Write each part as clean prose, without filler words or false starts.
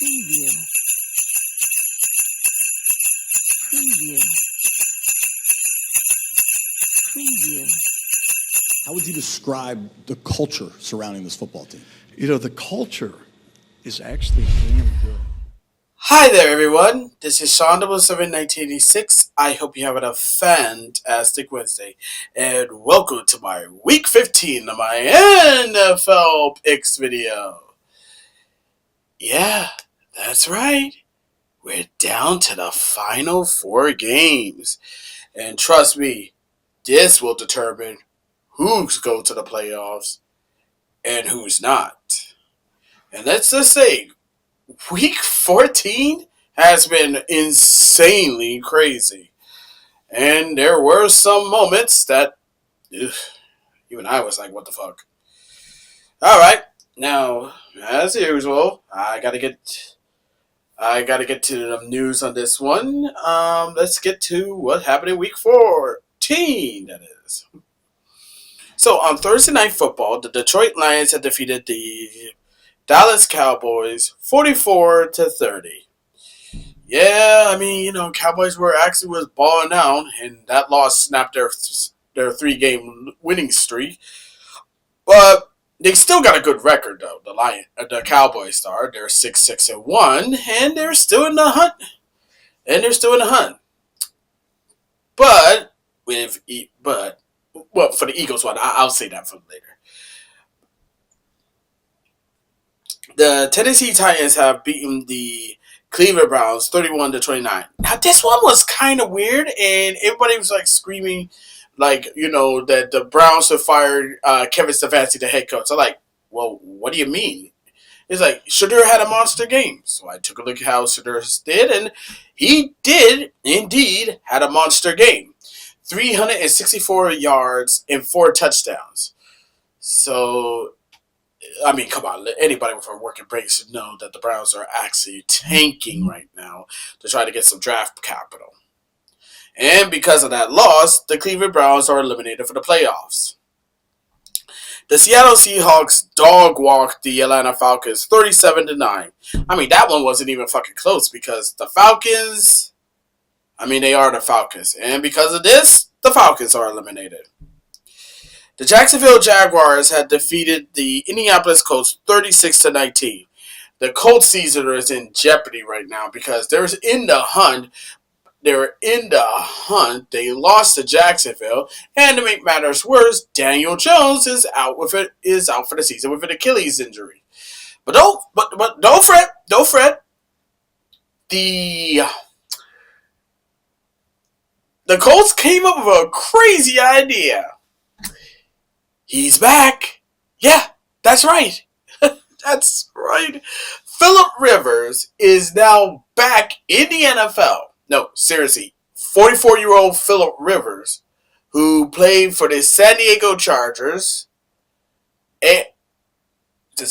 Preview. Preview. Preview. How would you describe the culture surrounding this football team? You know, the culture is actually damn good. Hi there, everyone. This is Sean 1986. I hope you're having a fantastic Wednesday. And welcome to my Week 15 of my NFL Picks video. Yeah, that's right. We're down to the final 4 games. And trust me, this will determine who's going to the playoffs and who's not. And let's just say, Week 14 has been insanely crazy. And there were some moments that even I was like, what the fuck? Alright, now, as usual, I gotta get to the news on this one. Let's get to what happened in Week 14, that is. So, on Thursday Night Football, the Detroit Lions had defeated the Dallas Cowboys 44-30. Yeah, I mean, Cowboys was balling out, and that loss snapped their 3-game winning streak. But they still got a good record, though. The Cowboys are. They're 6-1, and they're still in the hunt. But for the Eagles one, I'll say that for later. The Tennessee Titans have beaten the Cleveland Browns 31-29. Now this one was kind of weird, and everybody was like screaming, that the Browns have fired Kevin Stefanski, the head coach. I'm like, well, what do you mean? It's like Shedeur had a monster game, so I took a look at how Shedeur did, and he did indeed had a monster game, 364 yards and 4 touchdowns. So, I mean, come on. Anybody with a working brain should know that the Browns are actually tanking right now to try to get some draft capital. And because of that loss, the Cleveland Browns are eliminated for the playoffs. The Seattle Seahawks dog-walked the Atlanta Falcons 37-9. I mean, that one wasn't even fucking close because the Falcons, they are the Falcons. And because of this, the Falcons are eliminated. The Jacksonville Jaguars had defeated the Indianapolis Colts 36-19. The Colts season is in jeopardy right now because they're in the hunt. They lost to Jacksonville, and to make matters worse, Daniel Jones is out for the season with an Achilles injury. But don't fret. The Colts came up with a crazy idea. He's back. Yeah, that's right. That's right. Phillip Rivers is now back in the NFL. No, seriously. 44-year-old Phillip Rivers, who played for the San Diego Chargers, and the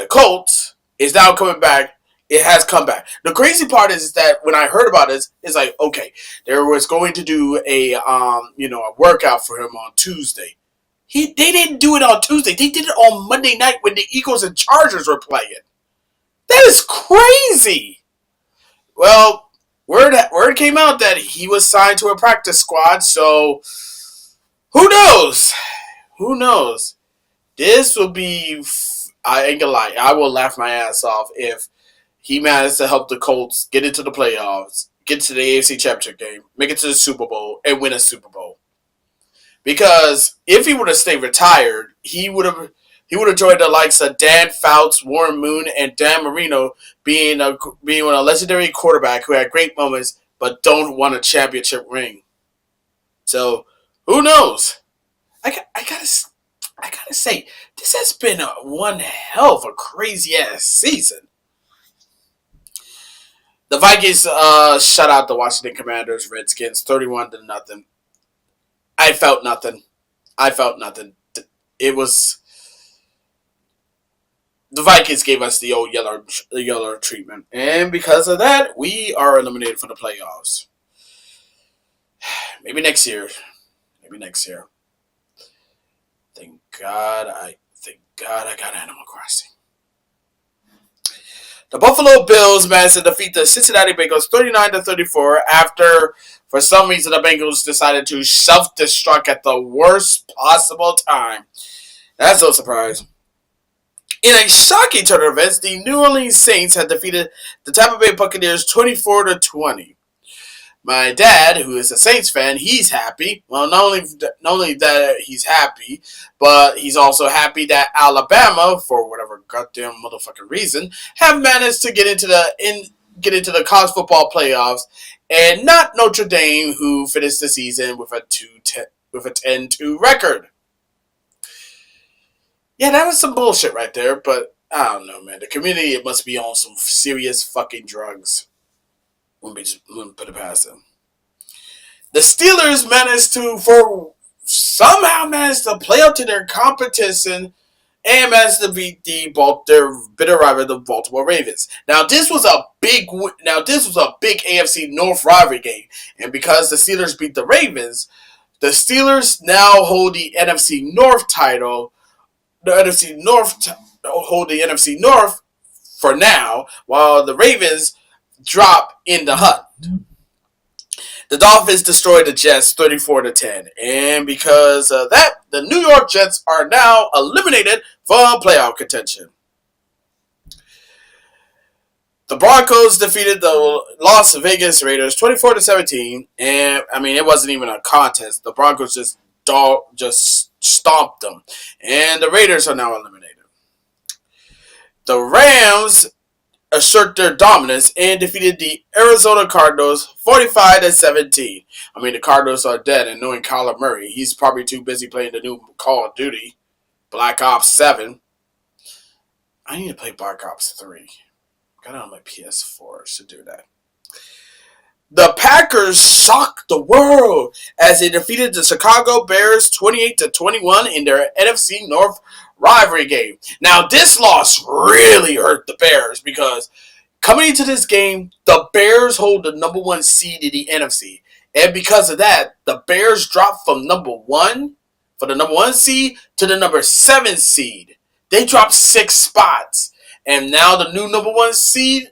Colts, is now coming back. It has come back. The crazy part is that when I heard about this, it's like, okay, they was going to do a workout for him on Tuesday. They didn't do it on Tuesday. They did it on Monday night when the Eagles and Chargers were playing. That is crazy. Well, word came out that he was signed to a practice squad, so who knows? Who knows? This will be, I ain't gonna lie, I will laugh my ass off if he managed to help the Colts get into the playoffs, get to the AFC Championship game, make it to the Super Bowl, and win a Super Bowl. Because if he would have stayed retired, he would have joined the likes of Dan Fouts, Warren Moon, and Dan Marino, being a legendary quarterback who had great moments but don't want a championship ring. So who knows? I gotta say, this has been one hell of a crazy ass season. The Vikings shut out the Washington Commanders, Redskins, 31-0. I felt nothing. It was the Vikings gave us the old yellow treatment, and because of that, we are eliminated from the playoffs. Maybe next year. Thank God I got Animal Crossing. The Buffalo Bills managed to defeat the Cincinnati Bengals 39-34 after, for some reason, the Bengals decided to self-destruct at the worst possible time. That's no surprise. In a shocking turn of events, the New Orleans Saints had defeated the Tampa Bay Buccaneers 24-20. My dad, who is a Saints fan, he's happy. Well, not only that he's happy, but he's also happy that Alabama, for whatever goddamn motherfucking reason, have managed to get into the college football playoffs, and not Notre Dame, who finished the season with a 10-2 record. Yeah, that was some bullshit right there, but I don't know, man. The community must be on some serious fucking drugs. Wouldn't put it past them. The Steelers somehow managed to play up to their competition and managed to beat their bitter rival, the Baltimore Ravens. Now this was a big AFC North rivalry game, and because the Steelers beat the Ravens, the Steelers now hold the NFC North title. The NFC North hold the NFC North for now, while the Ravens drop in the hunt. The Dolphins destroyed the Jets 34-10, and because of that, the New York Jets are now eliminated from playoff contention. The Broncos defeated the Las Vegas Raiders 24-17, and I mean it wasn't even a contest. The Broncos just stomped them, and the Raiders are now eliminated. The Rams assert their dominance and defeated the Arizona Cardinals 45-17. I mean, the Cardinals are dead, and knowing Kyler Murray, he's probably too busy playing the new Call of Duty, Black Ops 7. I need to play Black Ops 3. Got it on my PS4 to do that. The Packers shocked the world as they defeated the Chicago Bears 28-21 in their NFC North rivalry game. Now, this loss really hurt the Bears because coming into this game, the Bears hold the number 1 seed in the NFC. And because of that, the Bears dropped from the number 1 seed to the number 7 seed. They dropped 6 spots. And now the new number 1 seed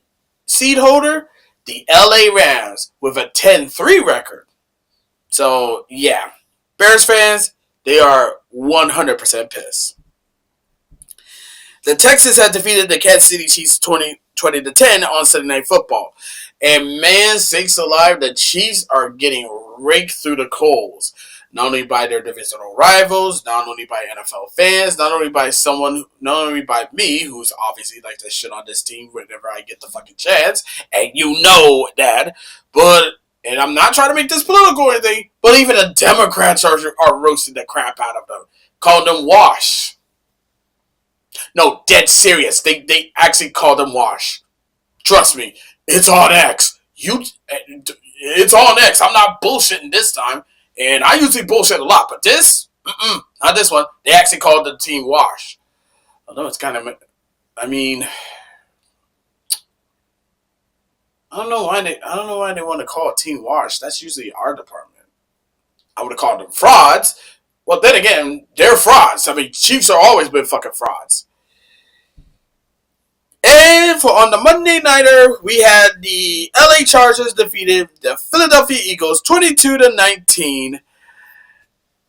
holder, the LA Rams, with a 10-3 record. So, yeah. Bears fans, they are 100% pissed. The Texans had defeated the Kansas City Chiefs 20-10 on Sunday Night Football. And man, sakes alive, the Chiefs are getting raked through the coals. Not only by their divisional rivals, not only by NFL fans, not only by me, who's obviously like to shit on this team whenever I get the fucking chance, and you know that, and I'm not trying to make this political or anything, but even the Democrats are roasting the crap out of them, calling them wash. No, dead serious. They actually call them wash. Trust me, it's on X. It's on X. I'm not bullshitting this time. And I usually bullshit a lot, but this, not this one. They actually called the team wash. Although it's kind of, I mean, I don't know why they want to call it team wash. That's usually our department. I would have called them frauds. Well, then again, they're frauds. I mean, Chiefs are always been fucking frauds. And on the Monday Nighter, we had the LA Chargers defeated the Philadelphia Eagles 22-19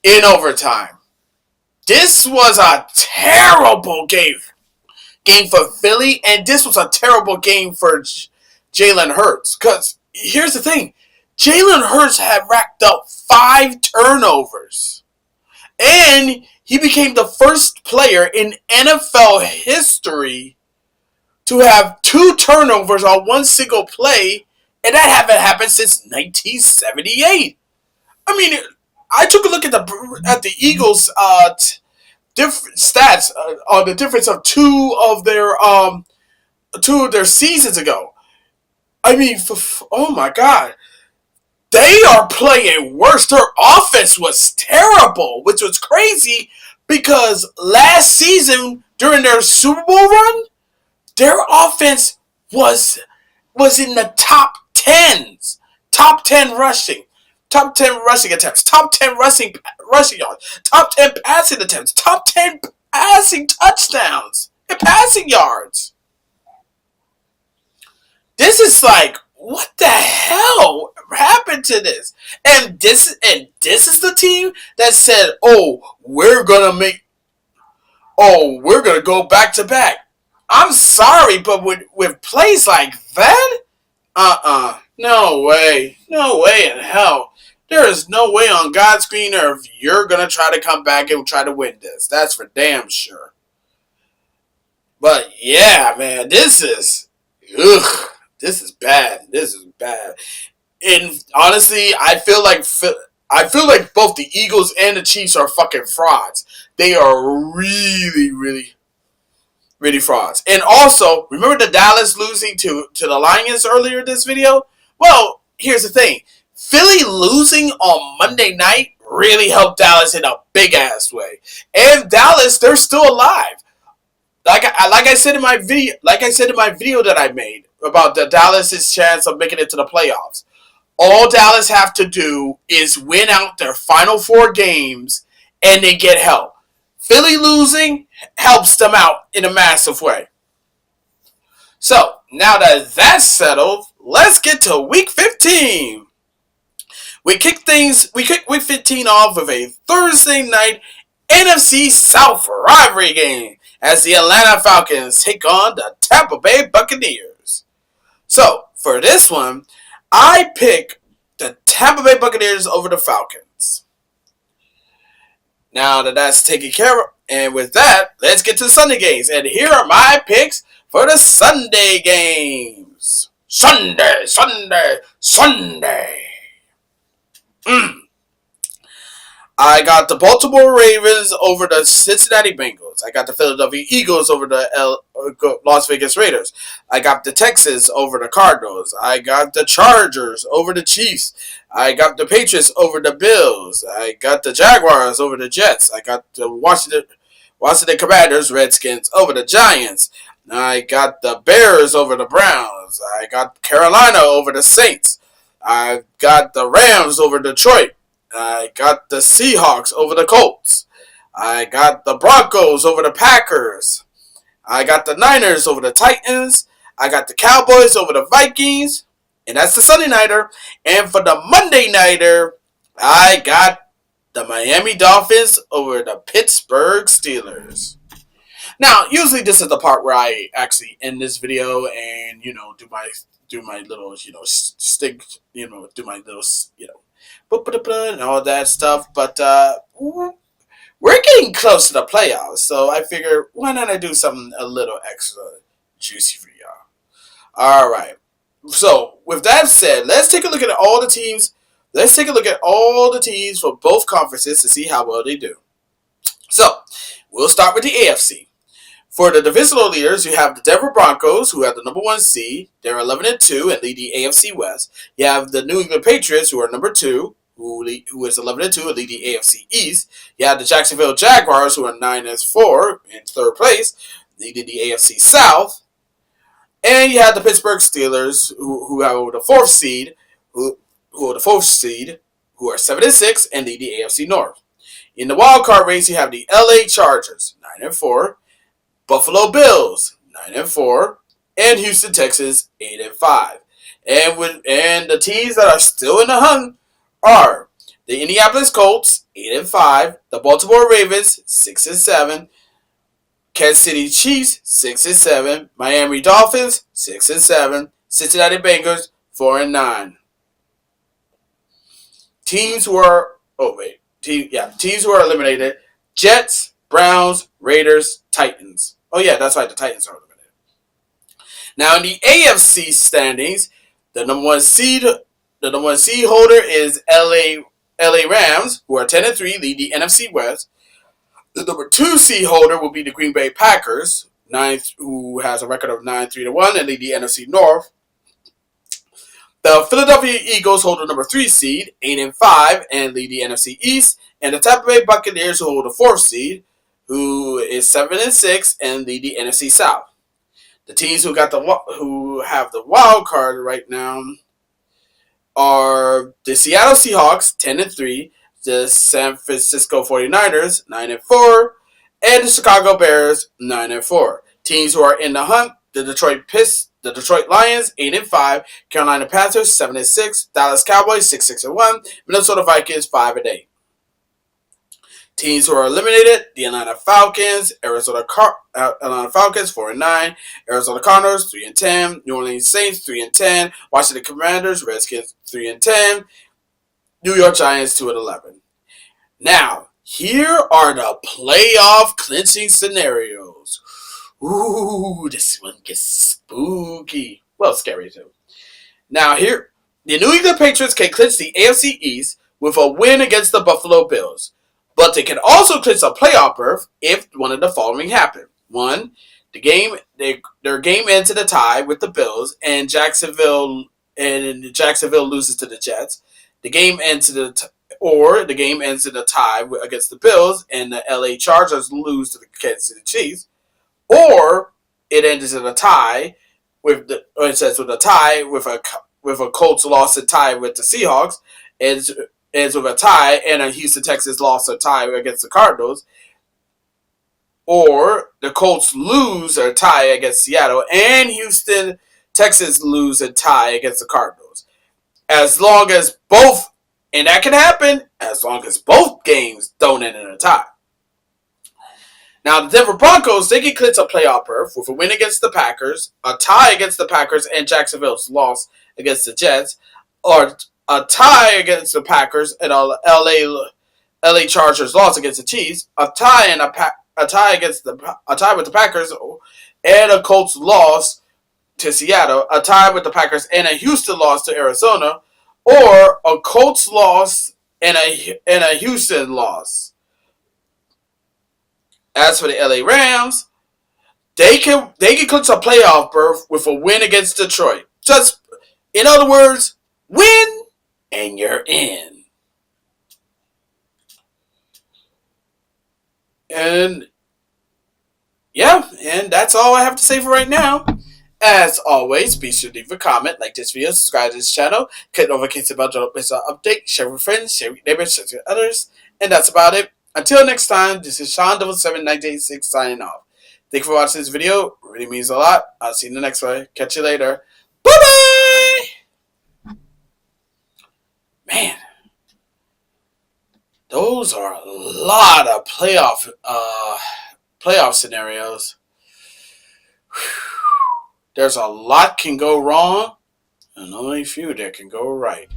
in overtime. This was a terrible game for Philly, and this was a terrible game for Jalen Hurts. Because here's the thing. Jalen Hurts had racked up 5 turnovers. And he became the first player in NFL history to have 2 turnovers on one single play, and that haven't happened since 1978. I mean, I took a look at the Eagles' different stats on the difference of two of their seasons ago. I mean, oh my God, they are playing worse. Their offense was terrible, which was crazy because last season during their Super Bowl run, their offense was in the top 10s, top 10 rushing, top 10 rushing attempts, top 10 rushing yards, top 10 passing attempts, top 10 passing touchdowns and passing yards. this is like, what the hell happened to this? And this is the team that said, "Oh, we're gonna go back to back." I'm sorry, but with plays like that, no way in hell. There is no way on God's green earth you're gonna try to come back and try to win this. That's for damn sure. But yeah, man, this is bad. This is bad. And honestly, I feel like both the Eagles and the Chiefs are fucking frauds. They are really, really, really frauds. And also, remember the Dallas losing to the Lions earlier this video? Well, here's the thing. Philly losing on Monday night really helped Dallas in a big ass way. And Dallas, they're still alive. Like I said in my video that I made about the Dallas's chance of making it to the playoffs. All Dallas have to do is win out their final 4 games, and they get help. Philly losing helps them out in a massive way. So, now that that's settled, let's get to Week 15. We kick Week 15 off with a Thursday night NFC South rivalry game as the Atlanta Falcons take on the Tampa Bay Buccaneers. So, for this one, I pick the Tampa Bay Buccaneers over the Falcons. Now that that's taken care of, and with that, let's get to the Sunday games. And here are my picks for the Sunday games. Sunday. I got the Baltimore Ravens over the Cincinnati Bengals. I got the Philadelphia Eagles over the Las Vegas Raiders. I got the Texans over the Cardinals. I got the Chargers over the Chiefs. I got the Patriots over the Bills. I got the Jaguars over the Jets. I got the Washington Commanders, Redskins over the Giants. I got the Bears over the Browns. I got Carolina over the Saints. I got the Rams over Detroit. I got the Seahawks over the Colts. I got the Broncos over the Packers. I got the Niners over the Titans. I got the Cowboys over the Vikings. And that's the Sunday nighter. And for the Monday nighter, I got the Miami Dolphins over the Pittsburgh Steelers. Now, usually this is the part where I actually end this video and, do my little, stick, do my little, and all that stuff. But we're getting close to the playoffs, so I figure why not I do something a little extra juicy for y'all. All right. So with that said, let's take a look at all the teams. Let's take a look at all the teams for both conferences to see how well they do. So we'll start with the AFC. For the divisional leaders, you have the Denver Broncos, who have the number 1 seed. They're 11-2 and lead the AFC West. You have the New England Patriots, who are number 2, who is 11-2 and lead the AFC East. You have the Jacksonville Jaguars, who are 9-4 in 3rd place, leading the AFC South. And you have the Pittsburgh Steelers, who have the 4th seed, who are 7-6 and lead the AFC North. In the wild card race, you have the LA Chargers, 9-4. Buffalo Bills, 9-4, and Houston Texans, 8-5. And the teams that are still in the hunt are the Indianapolis Colts, 8-5, the Baltimore Ravens, 6-7, Kansas City Chiefs, 6-7, Miami Dolphins, 6-7, Cincinnati Bengals, 4-9. Teams who are eliminated: Jets, Browns, Raiders, Titans. Oh yeah, that's right, the Titans are eliminated. Now in the AFC standings, the number one seed holder is LA Rams, who are 10-3, lead the NFC West. The number 2 seed holder will be the Green Bay Packers, who has a record of 9-3-1 and lead the NFC North. The Philadelphia Eagles hold the number 3 seed, 8-5, and lead the NFC East. And the Tampa Bay Buccaneers, who hold the 4th seed, who is 7-6 and lead the NFC South. The teams who have the wild card right now are the Seattle Seahawks, 10-3, the San Francisco 49ers, 9-4, and the Chicago Bears, 9-4. Teams who are in the hunt: the Detroit the Detroit Lions 8-5, Carolina Panthers 7-6, Dallas Cowboys 6-1, Minnesota Vikings 5-8. Teams who are eliminated: the Atlanta Falcons, Atlanta Falcons 4-9, Arizona Cardinals 3-10, New Orleans Saints 3-10, Washington Commanders, Redskins 3-10, New York Giants 2-11. Now, here are the playoff clinching scenarios. Ooh, this one gets spooky. Well, scary too. Now, here, the New England Patriots can clinch the AFC East with a win against the Buffalo Bills. But they can also clinch a playoff berth if one of the following happen. One, their game ends in a tie with the Bills, and Jacksonville loses to the Jets. The game ends in a tie against the Bills, and the LA Chargers lose to the Kansas City Chiefs. Or it ends in a tie with a Colts loss and tie with the Seahawks. Ends with a tie and a Houston Texans loss or tie against the Cardinals. Or the Colts lose or tie against Seattle, and Houston Texans lose and tie against the Cardinals. As long as both, and that can happen as long as both games don't end in a tie. Now, the Denver Broncos, they can clinch a playoff berth with a win against the Packers, a tie against the Packers, and Jacksonville's loss against the Jets, or a tie against the Packers and a LA Chargers loss against the Chiefs, a tie with the Packers and a Colts loss to Seattle, a tie with the Packers and a Houston loss to Arizona, or a Colts loss and a Houston loss. As for the LA Rams, they can clinch a playoff berth with a win against Detroit. Just, in other words, win and you're in. And yeah, and that's all I have to say for right now. As always, be sure to leave a comment, like this video, subscribe to this channel, click the notification bell to miss an update, share with friends, share with neighbors, share with others, and that's about it. Until next time, this is Sean 71986 signing off. Thank you for watching this video. It really means a lot. I'll see you in the next one. Catch you later. Bye-bye! Man, those are a lot of playoff scenarios. There's a lot can go wrong, and only a few that can go right.